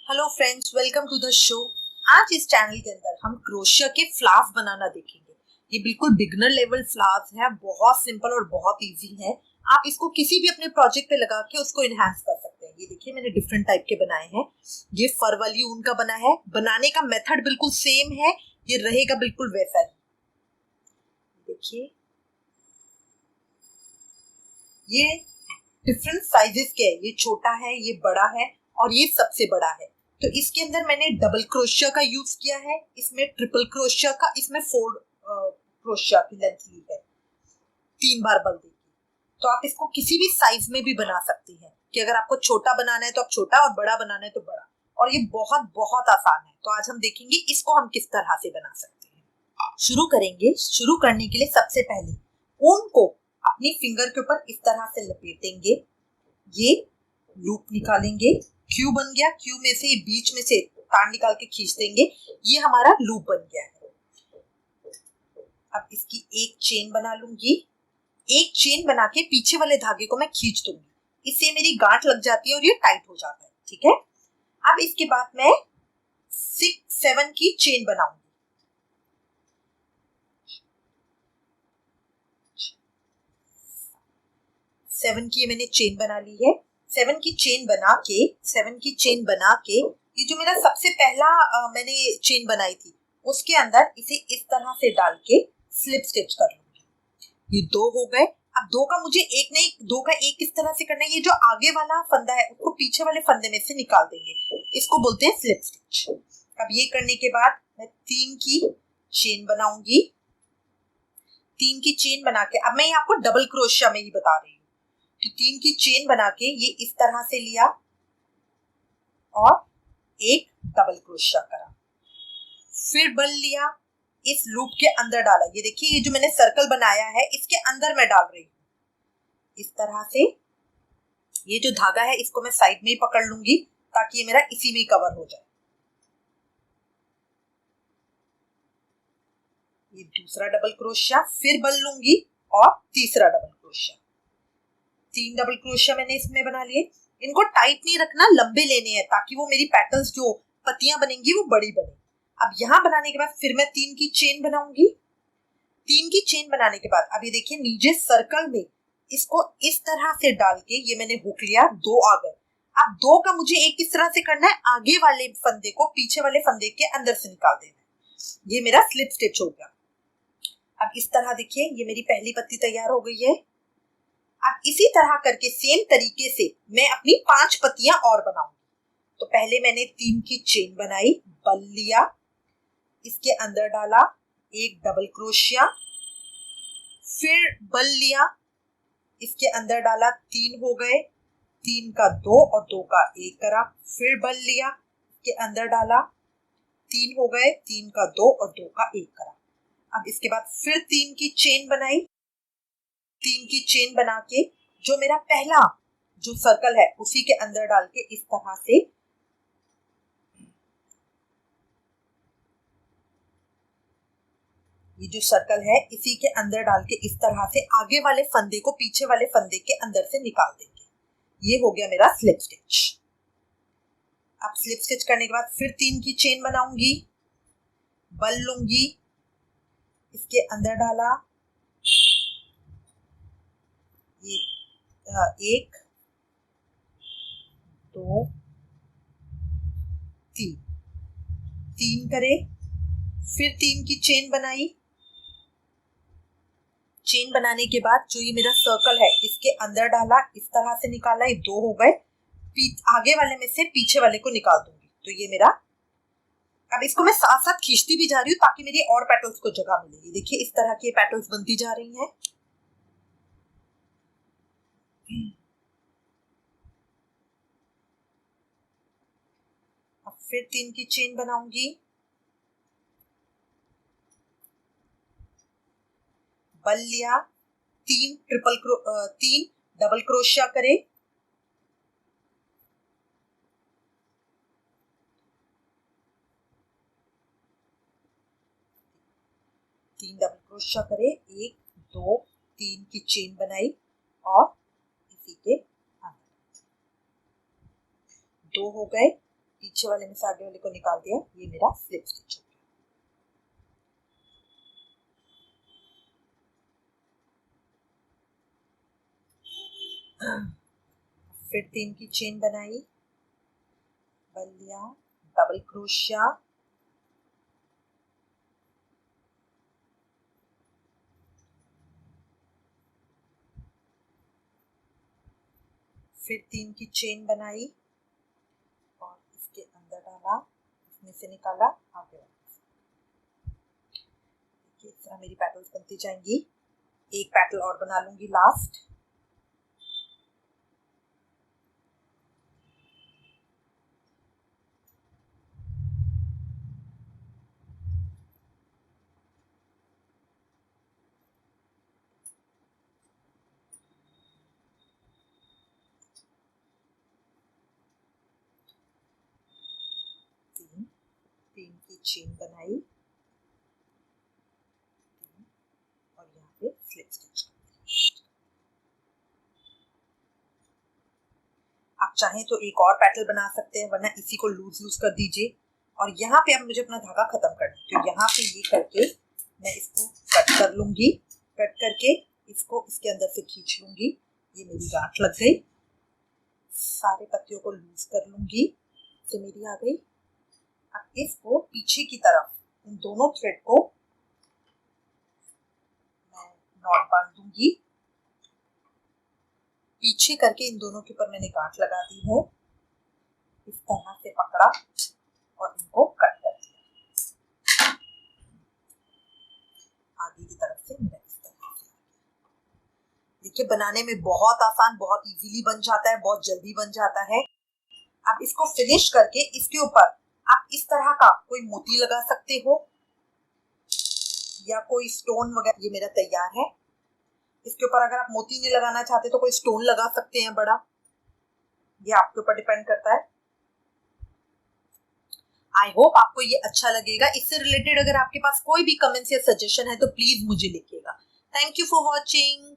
Hello friends, welcome to the show. आज इस channel के अंदर हम क्रोशिया के फ्लावर्स बनाना देखेंगे। ये बिल्कुल बिगनर लेवल फ्लावर्स है, बहुत सिंपल और बहुत इजी है। आप इसको किसी भी अपने प्रोजेक्ट पे लगा के उसको इनहेंस कर सकते हैं। ये देखिए, मैंने डिफरेंट टाइप के बनाए हैं। ये फर वाली ऊन का बना है। बनाने का मेथड बिल्कुल सेम है, ये रहेगा बिल्कुल वैसा ही। देखिए, ये डिफरेंट साइजेस के है। ये छोटा है, ये बड़ा है और ये सबसे बड़ा है। तो इसके अंदर मैंने डबल क्रोशिया का यूज किया है, इसमें ट्रिपल क्रोशिया का, इसमें 4 क्रोशिया की लेंथ ली है, 3 बार बल देगी। तो आप इसको किसी भी साइज में भी बना सकती हैं कि अगर आपको छोटा बनाना है तो आप छोटा और बड़ा बनाना है तो बड़ा। और ये बहुत बहुत आसान है। तो आज हम देखेंगे इसको हम किस तरह से बना सकते हैं। शुरू करेंगे। शुरू करने के लिए सबसे पहले ऊन को अपनी फिंगर के ऊपर इस तरह से लपेटेंगे। ये लूप निकालेंगे। क्यू बन गया। क्यू में से बीच में से तार निकाल के खींच देंगे। ये हमारा लूप बन गया है। अब इसकी एक चेन बना लूंगी। एक चेन बना के पीछे वाले धागे को मैं खींच दूंगी। इससे मेरी गांठ लग जाती है और ये टाइट हो जाता है। ठीक है। अब इसके बाद मैं 6-7 की चेन बनाऊंगी। 7 की मैंने चेन बना ली है। 7 की चेन बना के ये जो मेरा सबसे पहला मैंने चेन बनाई थी उसके अंदर इसे इस तरह से डाल के स्लिप स्टिच कर लूंगी। ये 2 हो गए। अब 2 का मुझे एक नहीं, 2 का एक किस तरह से करना है, ये जो आगे वाला फंदा है उसको पीछे वाले फंदे में से निकाल देंगे। इसको बोलते हैं स्लिप स्टिच। अब ये करने के बाद मैं 3 की चेन बनाऊंगी। 3 की चेन बना के अब मैं ये आपको डबल क्रोशिया में ही बता रही हूँ। तो 3 की चेन बना के ये इस तरह से लिया और एक डबल क्रोशिया करा, फिर बल लिया, इस लूप के अंदर डाला। ये देखिए, ये जो मैंने सर्कल बनाया है इसके अंदर मैं डाल रही हूँ इस तरह से। ये जो धागा है इसको मैं साइड में ही पकड़ लूंगी ताकि ये मेरा इसी में कवर हो जाए। ये दूसरा डबल क्रोशिया, फिर बल लूंगी और तीसरा डबल क्रोशिया। 3 डबल क्रोशिया मैंने इसमें बना लिए। इनको टाइट नहीं रखना, लंबे लेने हैं ताकि वो मेरी पेटल्स जो पत्तियां बनेंगी वो बड़ी बने। अब यहाँ बनाने के बाद फिर मैं 3 की चेन बनाऊंगी। 3 की चेन बनाने के बाद अब ये देखिए, नीचे सर्कल में इसको इस तरह से डाल के ये मैंने हुक लिया, 2 आ गए। अब 2 का मुझे एक किस तरह से करना है, आगे वाले फंदे को पीछे वाले फंदे के अंदर से निकाल देना है। ये मेरा स्लिप स्टिच हो गया। अब इस तरह देखिए, ये मेरी पहली पत्ती तैयार हो गई है। अब इसी तरह करके सेम तरीके से मैं अपनी 5 पत्तियां और बनाऊंगी। तो पहले मैंने 3 की चेन बनाई, बल लिया, इसके अंदर डाला एक डबल क्रोशिया, फिर बल लिया, इसके अंदर डाला, 3 हो गए, 3 का 2 और 2 का 1 करा, फिर बल लिया, इसके अंदर डाला, 3 हो गए, 3 का 2 और 2 का 1 करा। अब इसके बाद फिर 3 की चेन बनाई। 3 की चेन बना के जो मेरा पहला जो सर्कल है उसी के अंदर डाल के इस तरह से ये जो सर्कल है इसी के अंदर डाल के इस तरह से आगे वाले फंदे को पीछे वाले फंदे के अंदर से निकाल देंगे। ये हो गया मेरा स्लिप स्टिच। अब स्लिप स्टिच करने के बाद फिर 3 की चेन बनाऊंगी, बल लूंगी, इसके अंदर डाला, ये 1 2 3, 3 करे, फिर 3 की चेन बनाई। चेन बनाने के बाद जो ये मेरा सर्कल है इसके अंदर डाला, इस तरह से निकाला, ये 2 हो गए। आगे वाले में से पीछे वाले को निकाल दूंगी। तो ये मेरा, अब इसको मैं साथ साथ खींचती भी जा रही हूँ ताकि मेरी और पेटल्स को जगह मिलेगी। देखिए, इस तरह की पेटल्स बनती जा रही हैं। अब फिर 3 की चेन बनाऊंगी, बल लिया, 3 डबल क्रोशिया करे, तीन डबल क्रोशिया करे, 1 2 3 की चेन बनाई और इसी के अंदर 2 हो गए, पीछे वाले में से आगे वाले को निकाल दिया, ये मेरा स्लिप स्टिच हो गया। फिर 3 की चेन बनाई, बन लिया, डबल क्रोशिया, फिर 3 की चेन बनाई और इसके अंदर डाला, इसमें से निकाला, आगे देखिए इस तरह मेरी पैटल्स बनती जाएंगी। एक पैटल और बना लूंगी लास्ट, तीन की चेन बनाई और यहाँ पे स्लिप स्टिच। आप चाहें तो एक और पैटल बना सकते हैं, वरना इसी को लूज लूज कर दीजिए। और यहाँ पे अब मुझे अपना धागा खत्म करना है, तो यहाँ पे ये करके मैं इसको कट कर लूंगी, कट करके इसको इसके अंदर से खींच लूंगी। ये मेरी गांठ लग गई, सारे पत्तियों को लूज कर लूंगी, तो मेरी आ गई। अब इसको पीछे की तरफ इन दोनों थ्रेड को मैं नॉट बांध दूंगी, पीछे करके इन दोनों के ऊपर मैंने गांठ लगा दी है, इस तरह से पकड़ा और इनको कट कर दिया। आगे की तरफ से मेरा इस तरह से, देखिए बनाने में बहुत आसान, बहुत इजीली बन जाता है, बहुत जल्दी बन जाता है। आप इसको फिनिश करके इसके ऊपर आप इस तरह का कोई मोती लगा सकते हो या कोई स्टोन वगैरह। ये मेरा तैयार है। इसके ऊपर अगर आप मोती नहीं लगाना चाहते तो कोई स्टोन लगा सकते हैं बड़ा, ये आपके ऊपर डिपेंड करता है। आई होप आपको ये अच्छा लगेगा। इससे रिलेटेड अगर आपके पास कोई भी कमेंट्स या सजेशन है तो प्लीज मुझे लिखिएगा। Thank you for watching.